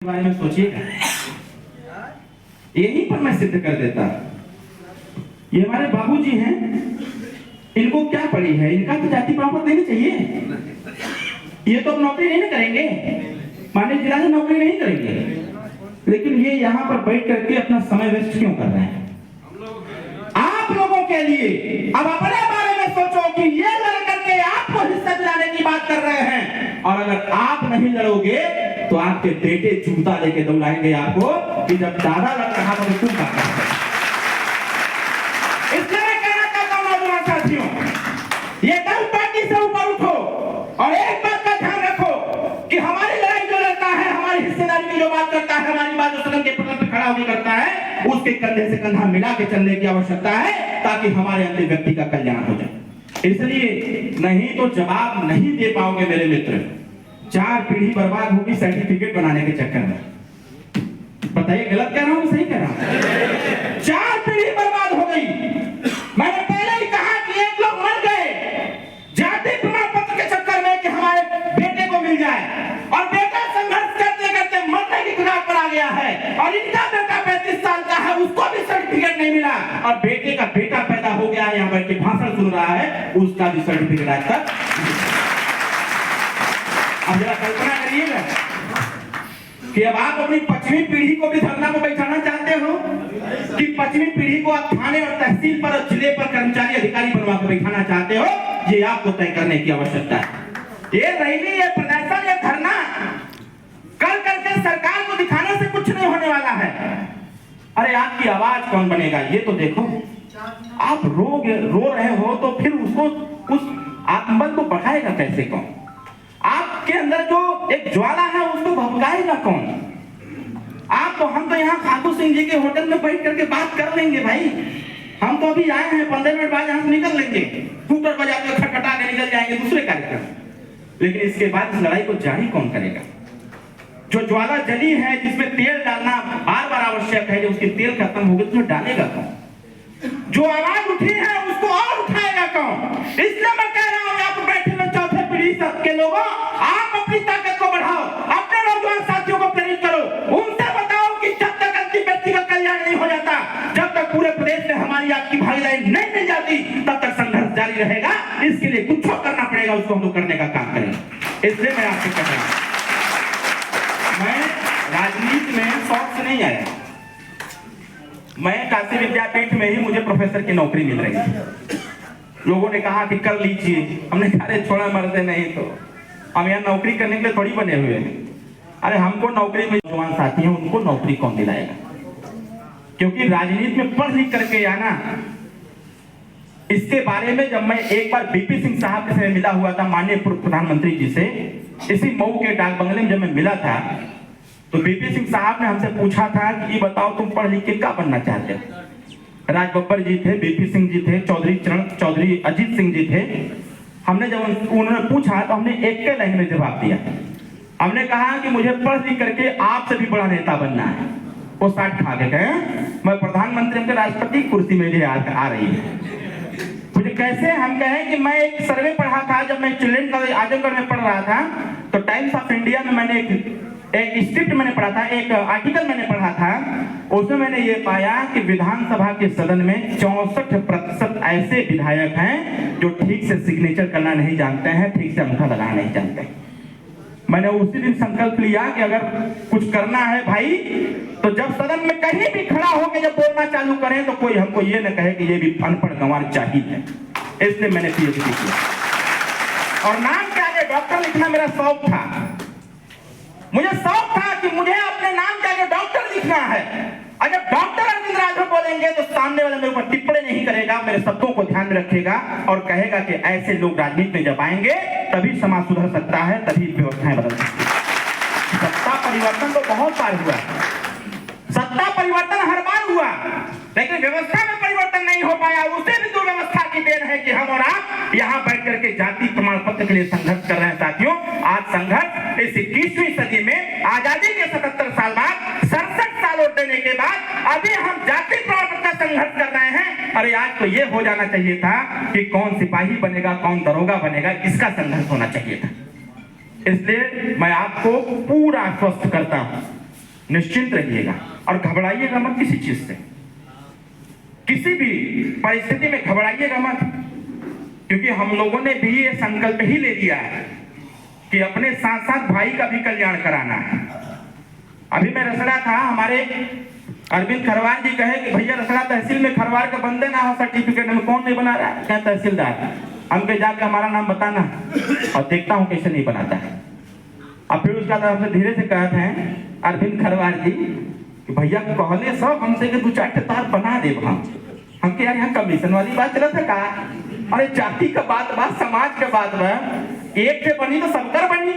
बारे में सोचिएगा, यहीं पर मैं सिद्ध कर देता। ये हमारे बाबूजी हैं, इनको क्या पड़ी है, इनका तो जाति प्रमाण पत्र देनी चाहिए। ये तो अब नौकरी नहीं करेंगे, माननीय जिला में नौकरी नहीं करेंगे, लेकिन ये यहाँ पर बैठ करके अपना समय वेस्ट क्यों कर रहे हैं? आप लोगों के लिए अब अपने बारे में सोचो कि ये लड़ करके आपको हिस्सा दिलाने की बात कर रहे हैं, और अगर आप नहीं लड़ोगे तो आपके बेटे जूता लेके दौड़ाएंगे आपको कि जब दादा लड़ रहा था तो तुम क्या कर रहे हो। इसलिए मैं कहना चाहता हूं नौजवान साथियों, ये दल पार्टी से ऊपर उठो और एक बात का ध्यान रखो कि हमारी लड़ाई जो लड़ता है, हमारी हिस्सेदारी की जो बात करता है, हमारी बात जो सदन के पटल पर खड़ा होकर करता है, उसके कंधे से कंधा मिला के चलने की आवश्यकता है ताकि हमारे अंतिम व्यक्ति का कल्याण हो जाए। इसलिए नहीं तो जवाब नहीं दे पाओगे मेरे मित्र, 4 पीढ़ी बर्बाद होगी सर्टिफिकेट बनाने के चक्कर में। बताइए गलत कह रहा हूं सही कह रहा हूं? 4 पीढ़ी बर्बाद हो गई। मैंने पहले ही कहा कि एक लोग मर गए जाति प्रमाण पत्र के चक्कर में कि हमारे बेटे को मिल जाए, और बेटा संघर्ष करते करते मरने की कगार पर आ गया है, और इनका बेटा 35 साल का है, उसको भी सर्टिफिकेट नहीं मिला, और बेटे का बेटा पैदा हो गया है, यहाँ बैठ के भाषण सुन रहा है, उसका भी सर्टिफिकेट आज तक। अब जरा कल्पना करिएगा कि अब आप अपनी 5वीं पीढ़ी को भी धरना को बैठाना चाहते हो कि 5वीं पीढ़ी को आप थाने और तहसील पर और जिले पर कर्मचारी अधिकारी बनवा के बैठाना चाहते हो, ये आपको तय करने की आवश्यकता है। ये रैली, ये प्रदर्शन, ये धरना कर करके सरकार को दिखाने से कुछ नहीं होने वाला है। अरे आपकी आवाज कौन बनेगा ये तो देखो। आप रो रहे हो तो फिर उसको उस आत्मबल को बढ़ाएगा कैसे कौन? आपके अंदर जो एक ज्वाला है उसको भभकाएगा कौन? आप तो हम तो यहाँ खाटू सिंह जी के होटल में बैठ करके बात कर लेंगे भाई, हम तो अभी आए हैं, 15 मिनट बाद यहाँ से निकल लेंगे, स्कूटर बजा के खटखटा के निकल जाएंगे दूसरे कार्यक्रम। लेकिन इसके बाद इस लड़ाई को जारी कौन करेगा? जो ज्वाला जली है, जिसमें तेल डालना बार बार आवश्यक है, जो उसकी तेल खत्म हो गई तो डालेगा कौन? जो आवाज उठी है उसको और उठाएगा कौन? इसलिए मैं कह रहा हूँ यहाँ पर बैठे हुए चौथे पीढ़ी के लोगों, आप अपनी ताकत को बढ़ाओ, अपने नौजवान साथियों को प्रेरित करो, उनसे बताओ कि जब तक अंतिम व्यक्ति का कल्याण नहीं हो जाता, जब तक पूरे प्रदेश में हमारी आपकी भागीदारी नहीं मिल जाती, तब तक संघर्ष जारी रहेगा। इसके लिए कुछ करना पड़ेगा, उसको हम लोग करने का काम करेंगे। इसलिए मैं आपसे कह रहा हूं, मैं राजनीति में शौक से नहीं आया, मैं काशी विद्यापीठ में ही मुझे प्रोफेसर की नौकरी मिल रही थी। लोगों ने कहा कि कर लीजिए, हमने कहा छोड़ा मरते नहीं तो हम यहाँ नौकरी करने के लिए थोड़ी बने हुए हैं। अरे हमको नौकरी में नौजवान साथी हैं, उनको नौकरी कौन दिलाएगा? क्योंकि राजनीति में पढ़ लिख करके आना, इसके बारे में जब मैं एक बार बीपी सिंह साहब से मिला हुआ था, माननीय पूर्व प्रधानमंत्री जी से, इसी मऊ के डाक बंगले में जब मैं मिला था, तो बीपी सिंह साहब ने हमसे पूछा था कि ये बताओ तुम पढ़ लिख के क्या बनना चाहते हो? राज बब्बर जी थे, बीपी सिंह जी थे, चौधरी अजीत सिंह जी थे। हमने जब उन्होंने पूछा तो हमने एक के लाइन में जवाब दिया। हमने कहा कि मुझे पढ़ लिख करके आपसे भी बड़ा नेता बनना है। वो 60 खा के गए, मैं प्रधानमंत्री के राष्ट्रपति कुर्सी में आ रही है। मुझे कैसे? हम कहें कि मैं एक सर्वे पढ़ा था जब मैं चिल्ड्रन कॉलेज आजमगढ़ में पढ़ रहा था, तो टाइम्स ऑफ इंडिया में मैंने एक स्क्रिप्ट मैंने पढ़ा था, एक आर्टिकल मैंने पढ़ा था, उसमें मैंने ये पाया कि विधानसभा के सदन में 64% ऐसे विधायक हैं जो ठीक से सिग्नेचर करना नहीं जानते हैं, ठीक से अंगूठा लगाना नहीं जानते। मैंने उसी दिन संकल्प लिया कि अगर कुछ करना है भाई, तो जब सदन में कहीं भी खड़ा होकर जब बोलना चालू करें तो कोई हमको ये न कहे कि ये भी अनपढ़ गंवार चाहिए। इसलिए मैंने पीएचडी किया, और नाम के आगे डॉक्टर लिखना मेरा शौक था। मुझे शौक था कि मुझे अपने नाम के आगे डॉक्टर लिखना है। अगर डॉक्टर अरविंद राठौर बोलेंगे तो सामने वाले मेरे ऊपर टिप्पणी नहीं करेगा, मेरे शब्दों को ध्यान में रखेगा और कहेगा कि ऐसे लोग राजनीति में जब आएंगे तभी समाज सुधर सकता है, तभी व्यवस्थाएं बदल सकती है। सत्ता परिवर्तन तो बहुत बार हुआ, सत्ता परिवर्तन हर बार हुआ, लेकिन व्यवस्था में परिवर्तन नहीं हो पाया। उसे भी दुर्व्यवस्था की देन है कि हम और आप यहाँ बैठ करके जाति प्रमाण पत्र के लिए संघर्ष कर रहे हैं। साथियों, आज संघर्ष इस 21वीं सदी में आजादी के 77 साल बाद, 67 साल वोट देने के बाद अभी हम जाति प्रमाण पत्र का संघर्ष कर रहे हैं। अरे आज तो ये हो जाना चाहिए था कि कौन सिपाही बनेगा, कौन दरोगा बनेगा, इसका संघर्ष होना चाहिए था। इसलिए मैं आपको पूरा आश्वस्त करता हूं निश्चिंत रहिएगा और घबराइएगा मत किसी चीज से, किसी भी परिस्थिति में घबराइएगा मत, क्योंकि हम लोगों ने भी ये संकल्प ही ले लिया है कि अपने साथ साथ भाई का भी कल्याण कराना है। अभी मैं रसड़ा था, हमारे अरविंद खरवार जी कहे कि भैया रसड़ा तहसील में खरवार का बंदे ना हो सर्टिफिकेट में, कौन नहीं बना रहा है? क्या तहसीलदार? हमके जाकर हमारा नाम बताना और देखता हूँ कैसे नहीं बनाता है। अब फिर उसका तरफ से धीरे से कहते हैं अरविंद खरवार जी कि भैया कहले सब हमसे के 2-4 तार बना दे। हमके यार यहाँ कमीशन वाली बात चला था का? अरे जाति का बात बा, समाज का बात बा, एक से बनी तो सबकर बनी,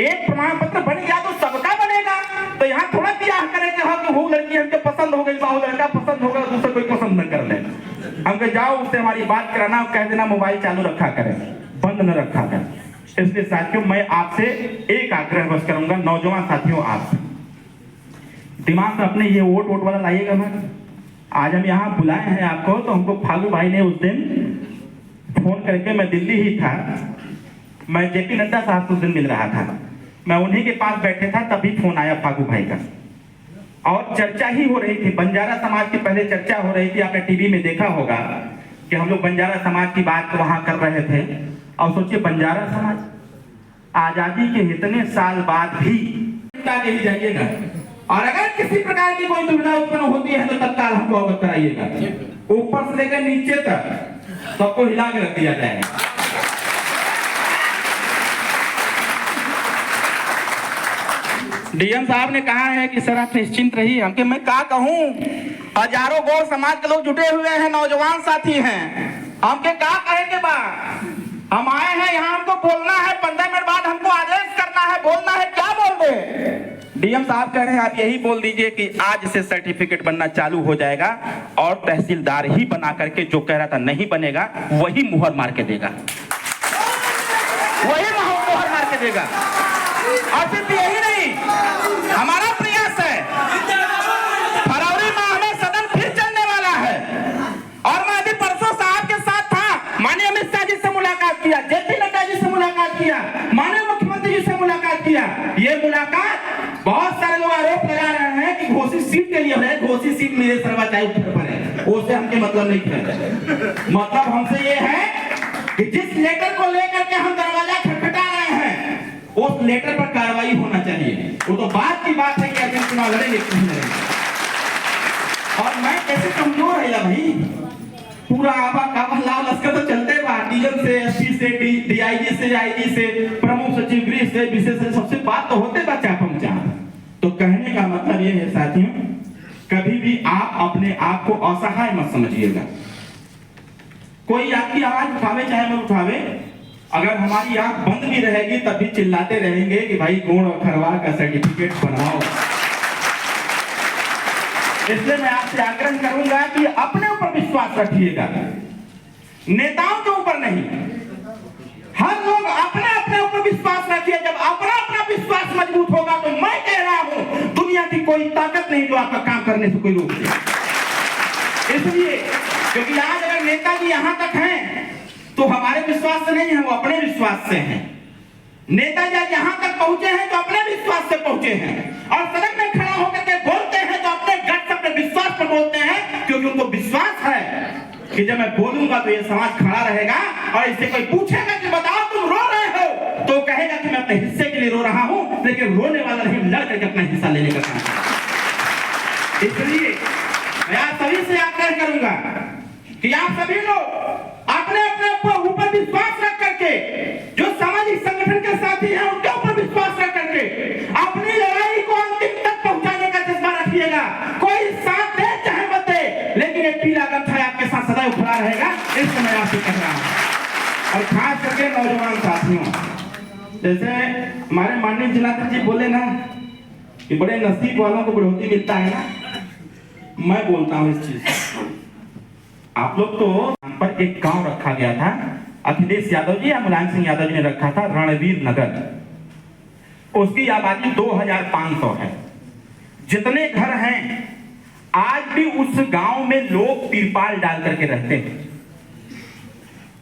एक प्रमाण पत्र बन गया तो सबका बनेगा। तो यहाँ थोड़ा ब्याह करे कि हाँ वो लड़की हमको पसंद हो गई, वो लड़का पसंद होगा, दूसरा कोई पसंद न कर ले। हमको जाओ उससे हमारी बात कराना, कह देना मोबाइल चालू रखा करें, बंद न रखा करें। इसलिए साथियों मैं आपसे एक आग्रह बस करूंगा, नौजवान साथियों, आप दिमाग में अपने ये वोट वाला लाइएगा मत। आज हम यहाँ बुलाए हैं आपको, तो हमको फागू भाई ने उस दिन फोन करके, मैं दिल्ली ही था, मैं जेपी नड्डा साहब को उस दिन मिल रहा था, मैं उन्हीं के पास बैठे था, तभी फोन आया फागू भाई का और चर्चा ही हो रही थी। बंजारा समाज की पहले चर्चा हो रही थी, आपने टीवी में देखा होगा कि हम लोग बंजारा समाज की बात वहां कर रहे थे। और सोचिए बंजारा समाज आजादी के इतने साल बाद भी ही जाइएगा, और अगर किसी प्रकार की कोई दुविधा उत्पन्न होती है तो तत्काल हमको अवगत कराइएगा, ऊपर से लेकर नीचे तक सबको हिला के रख दिया जाएगा। डीएम साहब ने कहा है कि सर आप निश्चिंत रहिए। हमके मैं क्या कहूँ, हजारों गौर समाज के लोग जुटे हुए हैं, नौजवान साथी हैं, हमके क्या कहे के बाद हम आए हैं यहाँ, हमको बोलना है, 15 मिनट बाद हमको आदेश करना है, बोलना है, क्या बोल दे? डीएम साहब कह रहे हैं आप यही बोल दीजिए कि आज से सर्टिफिकेट बनना चालू हो जाएगा और तहसीलदार ही बना करके, जो कह रहा था नहीं बनेगा वही मुहर मार के देगा, वही मुहर मार के देगा। और सिर्फ यही नहीं, हमारा प्रयास है, फरवरी माह में सदन फिर चलने वाला है, और मैं अभी परसों साहब के साथ था, माननीय अमित शाह जी से मुलाकात किया, जेपी नड्डा जी से मुलाकात किया, माननीय मुख्यमंत्री जी से मुलाकात किया। ये मुलाकात बहुत सारे लोग आरोप लगा रहे हैं कि घोषित सीट के लिए है, घोषित सीट मेरे सर्वोच्च पर है, उससे हमके मतलब नहीं है। मतलब हमसे ये है कि जिस लेटर को लेकर के हम दरवाजा खटखटा रहे हैं, उस लेटर पर कार्रवाई होना चाहिए। वो तो बात की बात है कि अगर चुनाव लड़ेंगे नहीं लड़ेंगे। और मैं कैसे कमजोर है भाई, पूरा आवा कावा लाल लश्कर तो चलते बा, डीएम से, एसपी से, डीआईजी से, आईजी से, प्रमुख सचिव गृह से, विशेष से, सबसे बात तो होते बा चापम चाप। तो कहने का मतलब ये है साथियों, कभी भी आप अपने आप को असहाय मत समझिएगा। कोई आपकी आवाज उठावे चाहे मत उठावे, अगर हमारी आंख बंद भी रहेगी तब भी चिल्लाते रहेंगे कि भाई गोड़ और खरवार का सर्टिफिकेट बनवाओ। इसलिए मैं आपसे आग्रह करूंगा कि अपने ऊपर विश्वास रखिएगा, नेताओं के ऊपर नहीं। हर लोग अपने अपने ऊपर विश्वास रखिए। जब अपना अपना विश्वास मजबूत होगा तो मैं कह रहा हूं दुनिया की कोई ताकत नहीं जो आपका काम करने से कोई रोक दे। इसलिए क्योंकि आज अगर नेताजी यहां तक हैं तो हमारे विश्वास से नहीं है, वो अपने विश्वास से हैं। नेताजी यहां तक पहुंचे हैं तो अपने विश्वास से पहुंचे हैं, और सड़क में खड़ा होकर के बोलते हैं तो अपने गट से, अपने विश्वास पर बोलते हैं, क्योंकि उनको विश्वास है कि जब मैं बोलूंगा तो ये समाज खड़ा रहेगा। और इससे कोई पूछेगा कि बताओ तुम रो रहे हो, तो कहेगा कि मैं अपने हिस्से के लिए रो रहा हूं, लेकिन रोने वाला नहीं, लड़ करके अपना हिस्सा लेने का काम। इसलिए मैं आप सभी से आग्रह करूंगा कि आप सभी लोग अपने अपने ऊपर विश्वास रख करके, जो सामाजिक संगठन के साथी हैं उनके ऊपर विश्वास रख करके अपनी लड़ाई को अंतिम तक पहुंचाने का जज्बा रखिएगा। कोई साथ दे चाहे मत दे, लेकिन एक पीला गमछा आपके साथ सदैव खड़ा रहेगा, इसको मैं आपसे कह रहा हूं। और खास करके नौजवान साथियों, जैसे हमारे माननीय जिलाध्यक्ष जी बोले ना कि बड़े नसीब वालों को बढ़ोतरी मिलता है ना, मैं बोलता हूं इस चीज। आप लोग तो यहाँ पर एक गांव रखा गया था, अखिलेश यादव जी या मुलायम सिंह यादव जी ने रखा था, रणवीर नगर। उसकी आबादी 2500 है। जितने घर हैं आज भी उस गांव में लोग तिरपाल डाल करके रहते हैं,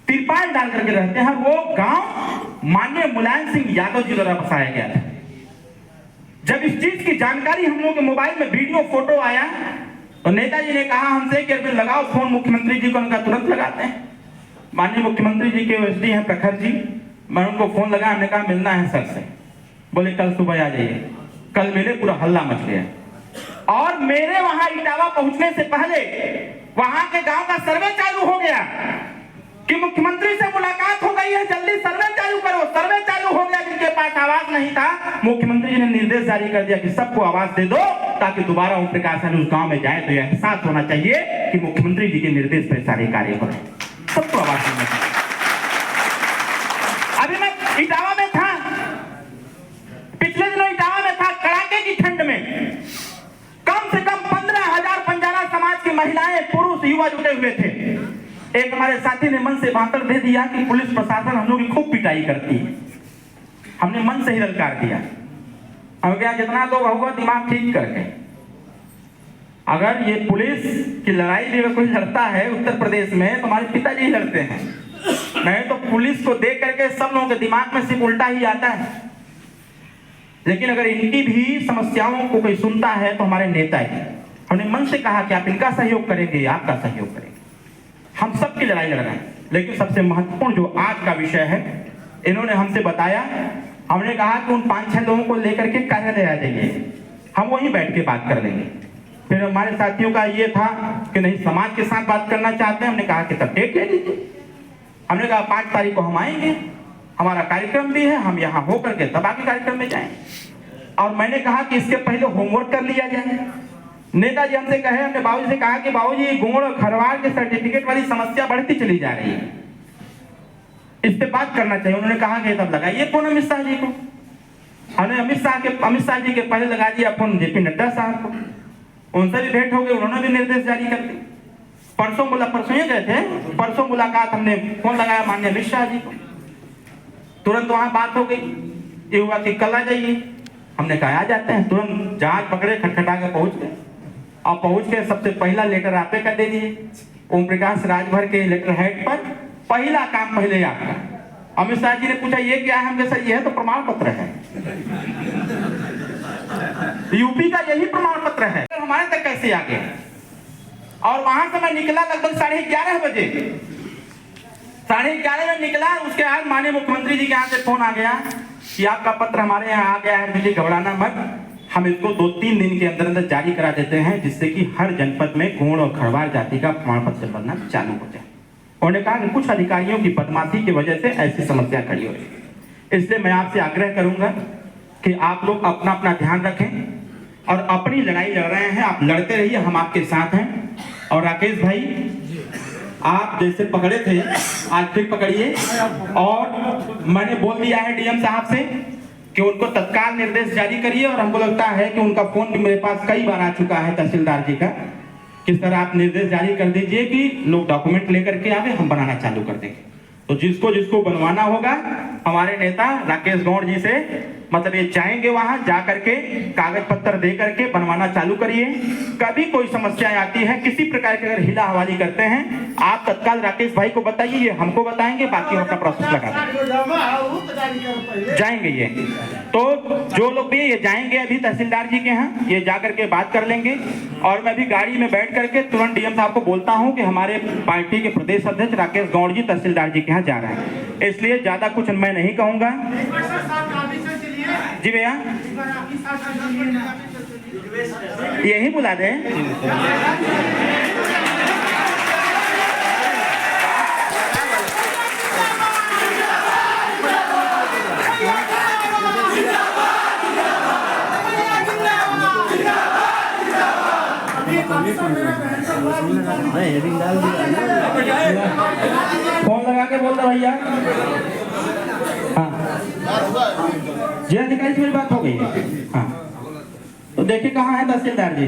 तिरपाल डाल करके रहते हैं। वो गांव माननीय मुलायम सिंह यादव जी द्वारा बसाया गया था। जब इस चीज की जानकारी हम लोगों के मोबाइल में वीडियो फोटो आया तो नेताजी ने कहा हमसे कि अभी लगाओ फोन मुख्यमंत्री जी को, उनका तुरंत लगाते हैं। माननीय मुख्यमंत्री जी के ओएसडी हैं प्रखर जी, मैं उनको फोन लगा, हमने कहा मिलना है सर से। बोले कल सुबह आ जाइए। कल मिले, पूरा हल्ला मच गया। और मेरे वहां इटावा पहुंचने से पहले वहां के गांव का सर्वे चालू हो गया कि मुख्यमंत्री से मुलाकात हो गई है, जल्दी सर्वे चालू करो। सर्वे चालू हो गया। जिनके पास आवास नहीं था, मुख्यमंत्री जी ने निर्देश जारी कर दिया कि सबको आवास दे दो, ताकि दोबारा ओम प्रकाश उस गांव में जाए तो यह एहसास होना चाहिए कि मुख्यमंत्री जी के निर्देश पर सारे कार्य हो रहे, सबको आवास देना चाहिए। अभी मैं इटावा में था, पिछले दिनों इटावा में था, कड़ाके की ठंड में कम से कम 15,000 बंजारा समाज की महिलाएं, पुरुष, युवा जुटे हुए थे। एक हमारे साथी ने मन से भांतर दे दिया कि पुलिस प्रशासन हम लोग की खूब पिटाई करती है। हमने मन से ही ललकार दिया, हम क्या जितना लोग होगा दिमाग ठीक करके, अगर ये पुलिस की लड़ाई भी अगर कोई लड़ता है उत्तर प्रदेश में तो हमारे पिताजी ही लड़ते हैं, नहीं तो पुलिस को देख करके सब लोगों के दिमाग में सिर्फ उल्टा ही आता है। लेकिन अगर इनकी भी समस्याओं को कोई सुनता है तो हमारे नेता ही। हमने मन से कहा कि आप इनका सहयोग करेंगे, आपका सहयोग करेंगे, हम सबकी लड़ाई लड़ रहे हैं। लेकिन सबसे महत्वपूर्ण जो आज का विषय है, इन्होंने हमसे बताया, हमने कहा कि उन 5-6 लोगों को लेकर के कार्यालय आ जाइए, हम वहीं बैठ के बात कर लेंगे। फिर हमारे साथियों का ये था कि नहीं समाज के साथ बात करना चाहते हैं। हमने कहा कि तब डेट ले लीजिए। हमने कहा 5 तारीख को हम आएंगे, हमारा कार्यक्रम भी है, हम यहाँ हो करके तब आगे कार्यक्रम में जाएं। और मैंने कहा कि इसके पहले होमवर्क कर लिया जाए। नेताजी हमसे कहे, हमने बाबूजी से कहा कि बाबूजी गोड़ और खरवाड़ के सर्टिफिकेट वाली समस्या बढ़ती चली जा रही है, इस पे बात करना चाहिए। उन्होंने कहा कि तब लगाइए फोन अमित शाह जी को। हमने अमित शाह जी के पहले लगा दिया फोन जेपी नड्डा साहब को, उनसे भी भेंट हो गई, उन्होंने भी निर्देश जारी कर दिए। परसों ये गए थे, परसों मुलाकात, हमने फोन लगाया माननीय अमित शाह जी को, तुरंत वहां बात हो गई। ये हुआ कि कल आ जाइए। हमने कहा आ जाते हैं। तुरंत जहाज पकड़े, खटखटा के पहुंच गए। और पहुंच के सबसे पहला लेटर आपे का दे दिए, ओम प्रकाश राजभर के लेटर हेड पर। पहला काम पहले आपका। अमित शाह जी ने पूछा ये क्या है, हमने सर ये है तो प्रमाण पत्र है, यूपी का यही प्रमाण पत्र है, हमारे तक कैसे आ गया। और वहां से मैं निकला लगभग 11:30 बजे, 11:30 में निकला। उसके बाद माननीय मुख्यमंत्री जी के यहाँ से फोन आ गया कि आपका पत्र हमारे यहाँ आ गया है, मुझे घबराना मत, हम इसको 2-3 दिन के अंदर अंदर जारी करा देते हैं, जिससे कि हर जनपद में गोंड और खरवार जाति का प्रमाण पत्र बनना चालू हो जाए। उन्होंने कहा कि कुछ अधिकारियों की बदमाशी की वजह से ऐसी समस्या खड़ी हो रही है। इसलिए मैं आपसे आग्रह करूंगा कि आप लोग अपना अपना ध्यान रखें और अपनी लड़ाई लड़ रहे हैं, आप लड़ते रहिए, हम आपके साथ हैं। और राकेश भाई, आप जैसे पकड़े थे आज फिर पकड़िए। और मैंने बोल दिया है डीएम साहब से कि उनको तत्काल निर्देश जारी करिए। और हमको लगता है कि उनका फोन भी मेरे पास कई बार आ चुका है तहसीलदार जी का, किस तरह आप निर्देश जारी कर दीजिए कि लोग डॉक्यूमेंट लेकर के आवे, हम बनाना चालू कर देंगे। तो जिसको जिसको बनवाना होगा, हमारे नेता राकेश गौड़ जी से मतलब ये जाएंगे, वहां जा करके कागज पत्र दे करके बनवाना चालू करिए। कभी कोई समस्या आती है, किसी प्रकार की अगर हिला हवाली करते हैं, आप तत्काल राकेश भाई को बताइए, ये हमको बताएंगे, बाकी हम अपना प्रोसेस लगा जाएंगे। ये तो जो लोग भी ये जाएंगे अभी तहसीलदार जी के यहाँ, ये जा करके बात कर लेंगे। और मैं भी गाड़ी में बैठ करके तुरंत डीएम साहब को बोलता हूँ कि हमारे पार्टी के प्रदेश अध्यक्ष राकेश गौड़ जी तहसीलदार जी के यहाँ जा रहे हैं, इसलिए ज्यादा कुछ मैं नहीं कहूंगा। जी भैया, यही बुला दे। फोन लगा के बोल दो भैया। हाँ, जिलाधिकारी से मेरी बात हो गई है। हाँ, तो देखिए कहाँ है तहसीलदार जी।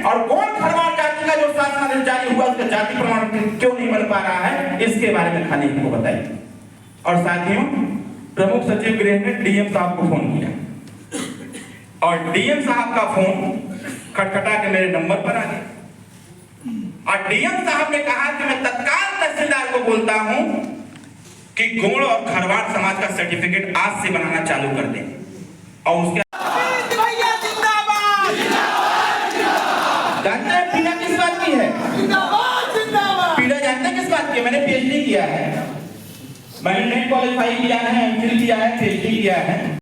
और कौन खरवार जाति का जो शासन जारी हुआ, उसका जाति प्रमाण क्यों नहीं बन पा रहा है, इसके बारे में खाली हमको बताइए। और साथियों, प्रमुख सचिव गृह ने डीएम साहब को फोन किया और डीएम साहब का फोन खटखटा के मेरे नंबर पर आ गया। और डीएम साहब ने कहा कि मैं तत्काल तहसीलदार को बोलता हूं कि गोंड और खरवाड़ समाज का सर्टिफिकेट आज से बनाना चालू कर दें और उसके जानते हैं पीड़ा किस बात की है? पीड़ा जानते हैं किस बात की है? मैंने पीएचडी किया है, मैंने नेट क्वालिफाई किया है, एमफिल किया है, पीएचडी किया है।